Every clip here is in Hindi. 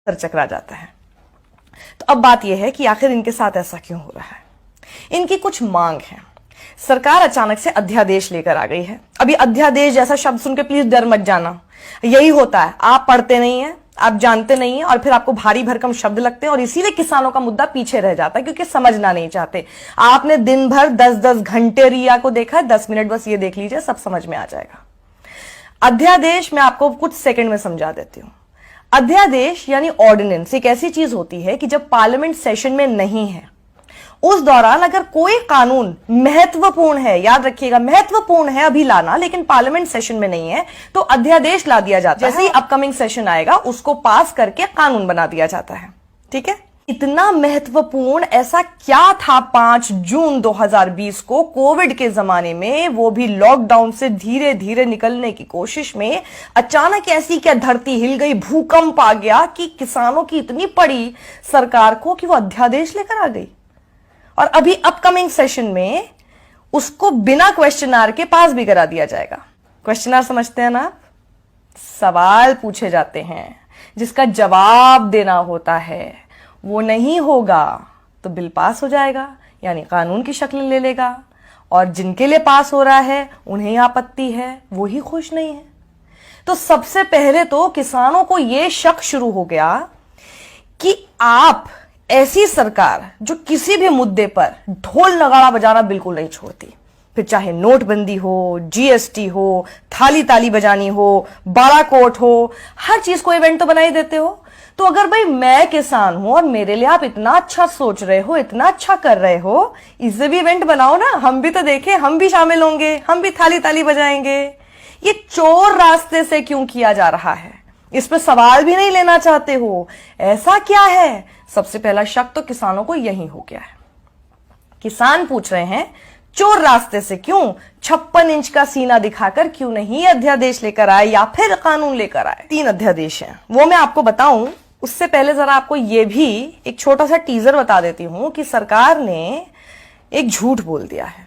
चकरा जाता है। तो अब बात यह है कि आखिर इनके साथ ऐसा क्यों हो रहा है। इनकी कुछ मांग है। सरकार अचानक से अध्यादेश लेकर आ गई है। अभी अध्यादेश जैसा शब्द सुन के प्लीज डर मत जाना, यही होता है, आप पढ़ते नहीं है, आप जानते नहीं है और फिर आपको भारी भरकम शब्द लगते हैं और इसीलिए किसानों का मुद्दा पीछे रह जाता है क्योंकि समझना नहीं चाहते। आपने दिन भर 10-10 घंटे रिया को देखा है, 10 मिनट बस ये देख लीजिए, सब समझ में आ जाएगा। अध्यादेश मैं आपको कुछ सेकंड में समझा देती हूं। अध्यादेश यानी ऑर्डिनेंस एक ऐसी चीज होती है कि जब पार्लियामेंट सेशन में नहीं है उस दौरान अगर कोई कानून महत्वपूर्ण है, याद रखिएगा महत्वपूर्ण है अभी लाना, लेकिन पार्लियामेंट सेशन में नहीं है तो अध्यादेश ला दिया जाता है। जैसे ही अपकमिंग सेशन आएगा उसको पास करके कानून बना दिया जाता है। ठीक है, इतना महत्वपूर्ण ऐसा क्या था 5 जून 2020 को कोविड के जमाने में, वो भी लॉकडाउन से धीरे धीरे निकलने की कोशिश में, अचानक ऐसी क्या धरती हिल गई, भूकंप आ गया कि किसानों की इतनी पड़ी सरकार को कि वो अध्यादेश लेकर आ गई और अभी अपकमिंग सेशन में उसको बिना क्वेश्चन के पास भी करा दिया जाएगा। क्वेश्चन समझते हैं ना आप? सवाल पूछे जाते हैं जिसका जवाब देना होता है, वो नहीं होगा तो बिल पास हो जाएगा यानी कानून की शक्ल ले लेगा और जिनके लिए पास हो रहा है उन्हें आपत्ति है, वो ही खुश नहीं है। तो सबसे पहले तो किसानों को यह शक शुरू हो गया कि आप ऐसी सरकार जो किसी भी मुद्दे पर ढोल नगाड़ा बजाना बिल्कुल नहीं छोड़ती, फिर चाहे नोटबंदी हो, जीएसटी हो, थाली ताली बजानी हो, बड़ा कोर्ट हो, हर चीज को इवेंट तो बना ही देते हो। तो अगर भाई मैं किसान हूं और मेरे लिए आप इतना अच्छा सोच रहे हो, इतना अच्छा कर रहे हो, इसे भी इवेंट बनाओ ना, हम भी तो देखें, हम भी शामिल होंगे, हम भी थाली ताली बजाएंगे। ये चोर रास्ते से क्यों किया जा रहा है, इस पर सवाल भी नहीं लेना चाहते हो, ऐसा क्या है? सबसे पहला शक तो किसानों को यही हो गया है। किसान पूछ रहे हैं चोर रास्ते से क्यों, 56 इंच का सीना दिखाकर क्यों नहीं अध्यादेश लेकर आए या फिर कानून लेकर आए। 3 अध्यादेश हैं, वो मैं आपको बताऊं उससे पहले जरा आपको ये भी एक छोटा सा टीजर बता देती हूं कि सरकार ने एक झूठ बोल दिया है,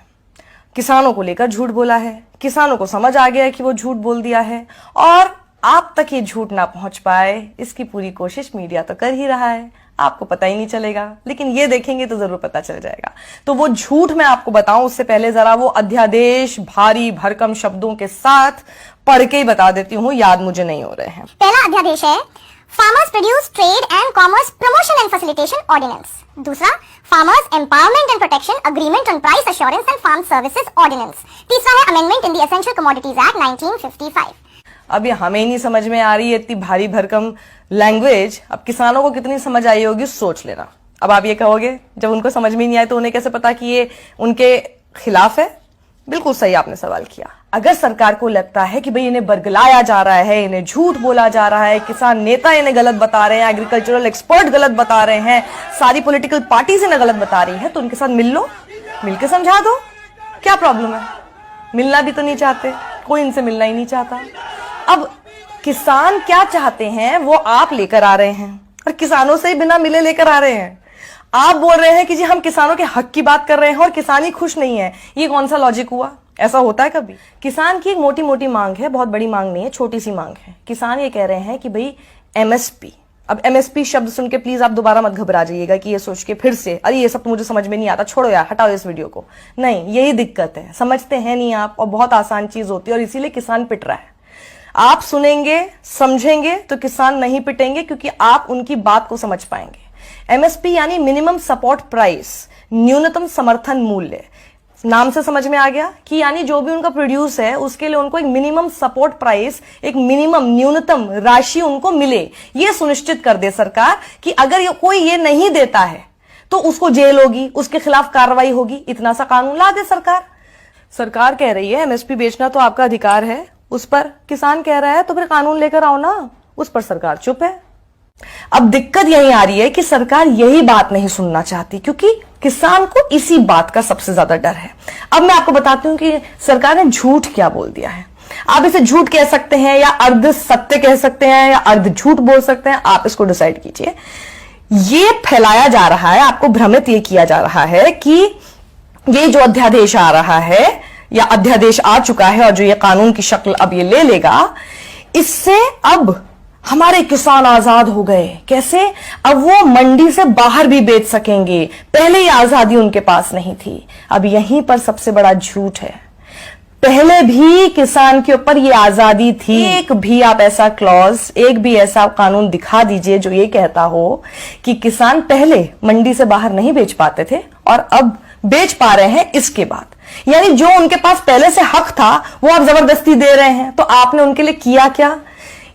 किसानों को लेकर झूठ बोला है, किसानों को समझ आ गया है कि वो झूठ बोल दिया है और आप तक ये झूठ ना पहुंच पाए इसकी पूरी कोशिश मीडिया तो कर ही रहा है, आपको पता ही नहीं चलेगा, लेकिन ये देखेंगे तो जरूर पता चल जाएगा। तो वो झूठ मैं आपको बताऊं उससे पहले जरा वो अध्यादेश भारी भरकम शब्दों के साथ पढ़ के ही बता देती हूँ, याद मुझे नहीं हो रहे हैं। पहला अध्यादेश है farmers produce trade and commerce promotion and facilitation ordinance. दूसरा farmers empowerment and protection agreement on price assurance and farm services ordinance. तीसरा है amendment in the essential commodities act 1955। अब ये हमें नहीं समझ में आ रही है इतनी भारी भरकम लैंग्वेज, अब किसानों को कितनी समझ आई होगी सोच लेना। अब आप ये कहोगे जब उनको समझ में नहीं आए तो उन्हें कैसे पता कि ये उनके खिलाफ है? बिल्कुल सही आपने सवाल किया। अगर सरकार को लगता है कि भाई इन्हें बरगलाया जा रहा है, इन्हें झूठ बोला जा रहा है, किसान नेता इन्हें गलत बता रहे हैं, एग्रीकल्चरल एक्सपर्ट गलत बता रहे हैं, सारी पॉलिटिकल पार्टीज इन्हें गलत बता रही है, तो उनके साथ मिल लो, मिलकर समझा दो, क्या प्रॉब्लम है? मिलना भी तो नहीं चाहते, कोई इनसे मिलना ही नहीं चाहता। अब किसान क्या चाहते हैं वो आप लेकर आ रहे हैं और किसानों से ही बिना मिले लेकर आ रहे हैं। आप बोल रहे हैं कि जी हम किसानों के हक की बात कर रहे हैं और किसान ही खुश नहीं है, ये कौन सा लॉजिक हुआ? ऐसा होता है कभी? किसान की एक मोटी मोटी मांग है, बहुत बड़ी मांग नहीं है, छोटी सी मांग है। किसान ये कह रहे हैं कि भाई एमएसपी, अब एमएसपी शब्द सुन के प्लीज आप दोबारा मत घबरा जाइएगा कि ये सोच के फिर से अरे ये सब तो मुझे समझ में नहीं आता, छोड़ो यार, हटाओ इस वीडियो को। नहीं, यही दिक्कत है, समझते हैं नहीं आप और बहुत आसान चीज होती है और इसीलिए किसान पिट रहा है। आप सुनेंगे समझेंगे तो किसान नहीं पिटेंगे क्योंकि आप उनकी बात को समझ पाएंगे। एमएसपी यानी मिनिमम सपोर्ट प्राइस, न्यूनतम समर्थन मूल्य, नाम से समझ में आ गया कि यानी जो भी उनका प्रोड्यूस है उसके लिए उनको एक मिनिमम सपोर्ट प्राइस, एक मिनिमम न्यूनतम राशि उनको मिले, ये सुनिश्चित कर दे सरकार कि अगर कोई ये नहीं देता है तो उसको जेल होगी, उसके खिलाफ कार्रवाई होगी। इतना सा कानून ला दे सरकार। सरकार कह रही है एमएसपी बेचना तो आपका अधिकार है, उस पर किसान कह रहा है तो फिर कानून लेकर आओ ना, उस पर सरकार चुप है। अब दिक्कत यही आ रही है कि सरकार यही बात नहीं सुनना चाहती क्योंकि किसान को इसी बात का सबसे ज्यादा डर है। अब मैं आपको बताती हूं कि सरकार ने झूठ क्या बोल दिया है। आप इसे झूठ कह सकते हैं या अर्ध सत्य कह सकते हैं या अर्ध झूठ बोल सकते हैं, आप इसको डिसाइड कीजिए। ये फैलाया जा रहा है, आपको भ्रमित ये किया जा रहा है कि ये जो अध्यादेश आ रहा है या अध्यादेश आ चुका है और जो ये कानून की शक्ल अब ये ले लेगा, इससे अब हमारे किसान आजाद हो गए। कैसे? अब वो मंडी से बाहर भी बेच सकेंगे, पहले ही आजादी उनके पास नहीं थी। अब यहीं पर सबसे बड़ा झूठ है, पहले भी किसान के ऊपर ये आजादी थी। एक भी आप ऐसा क्लॉज, एक भी ऐसा कानून दिखा दीजिए जो ये कहता हो कि किसान पहले मंडी से बाहर नहीं बेच पाते थे और अब बेच पा रहे हैं इसके बाद। यानी जो उनके पास पहले से हक था वो आप जबरदस्ती दे रहे हैं। तो आपने उनके लिए किया क्या?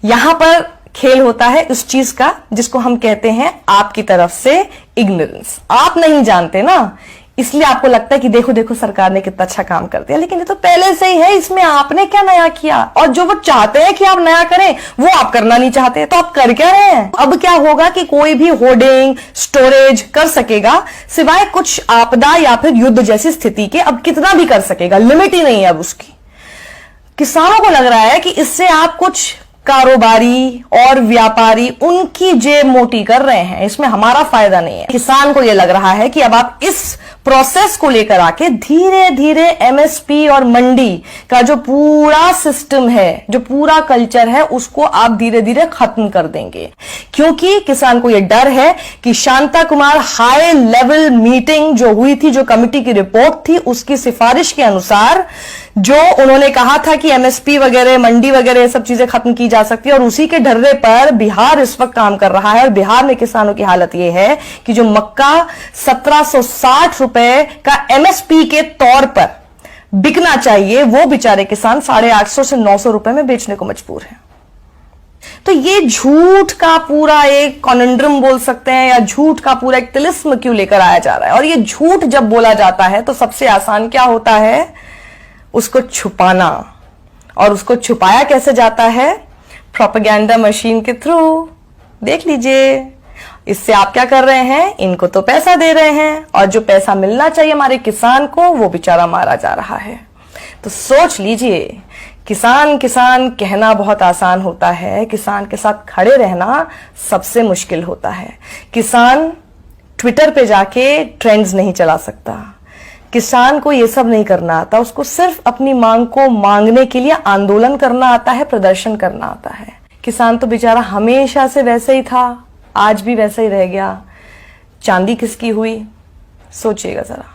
यहां पर खेल होता है उस चीज का जिसको हम कहते हैं आपकी तरफ से इग्नोरेंस। आप नहीं जानते ना, इसलिए आपको लगता है कि देखो देखो सरकार ने कितना अच्छा काम कर दिया, लेकिन ये तो पहले से ही है, इसमें आपने क्या नया किया? और जो वो चाहते हैं कि आप नया करें वो आप करना नहीं चाहते, तो आप कर क्या रहे हैं? अब क्या होगा कि कोई भी होर्डिंग स्टोरेज कर सकेगा सिवाय कुछ आपदा या फिर युद्ध जैसी स्थिति के। अब कितना भी कर सकेगा, लिमिट ही नहीं है अब उसकी। किसानों को लग रहा है कि इससे आप कुछ कारोबारी और व्यापारी उनकी जेब मोटी कर रहे हैं, इसमें हमारा फायदा नहीं है। किसान को यह लग रहा है कि अब आप इस प्रोसेस को लेकर आके धीरे धीरे एमएसपी और मंडी का जो पूरा सिस्टम है, जो पूरा कल्चर है, उसको आप धीरे धीरे खत्म कर देंगे। क्योंकि किसान को यह डर है कि Shanta Kumar high level meeting जो हुई थी, जो कमिटी की रिपोर्ट थी, उसकी सिफारिश के अनुसार जो उन्होंने कहा था कि एमएसपी वगैरह, मंडी वगैरह ये सब चीजें खत्म की जा सकती है, और उसी के ढर्रे पर बिहार इस वक्त काम कर रहा है। और बिहार में किसानों की हालत यह है कि जो मक्का 1760 रुपए का एमएसपी के तौर पर बिकना चाहिए, वो बेचारे किसान 850 से 900 रुपए में बेचने को मजबूर हैं। तो ये झूठ का पूरा एक कॉन्ड्रम बोल सकते हैं, या झूठ का पूरा एक तिलिस्म क्यों लेकर आया जा रहा है? और ये झूठ जब बोला जाता है तो सबसे आसान क्या होता है? उसको छुपाना। और उसको छुपाया कैसे जाता है? प्रोपेगेंडा मशीन के थ्रू। देख लीजिए, इससे आप क्या कर रहे हैं? इनको तो पैसा दे रहे हैं, और जो पैसा मिलना चाहिए हमारे किसान को वो बेचारा मारा जा रहा है। तो सोच लीजिए, किसान किसान कहना बहुत आसान होता है, किसान के साथ खड़े रहना सबसे मुश्किल होता है। किसान ट्विटर पे जाके ट्रेंड्स नहीं चला सकता, किसान को ये सब नहीं करना आता, उसको सिर्फ अपनी मांग को मांगने के लिए आंदोलन करना आता है, प्रदर्शन करना आता है। किसान तो बेचारा हमेशा से वैसे ही था, आज भी वैसे ही रह गया। चांदी किसकी हुई? सोचिएगा जरा।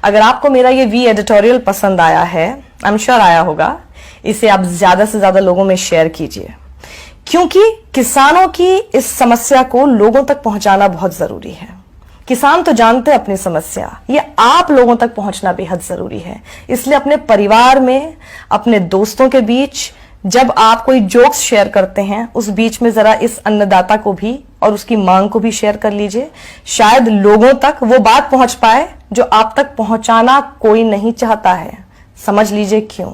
अगर आपको मेरा ये वी एडिटोरियल पसंद आया है, आई एम श्योर आया होगा, इसे आप ज्यादा से ज्यादा लोगों में शेयर कीजिए, क्योंकि किसानों की इस समस्या को लोगों तक पहुंचाना बहुत जरूरी है। किसान तो जानते हैं अपनी समस्या, ये आप लोगों तक पहुंचना बेहद जरूरी है। इसलिए अपने परिवार में, अपने दोस्तों के बीच जब आप कोई जोक्स शेयर करते हैं, उस बीच में जरा इस अन्नदाता को भी और उसकी मांग को भी शेयर कर लीजिए। शायद लोगों तक वो बात पहुंच पाए जो आप तक पहुंचाना कोई नहीं चाहता है। समझ लीजिए क्यों।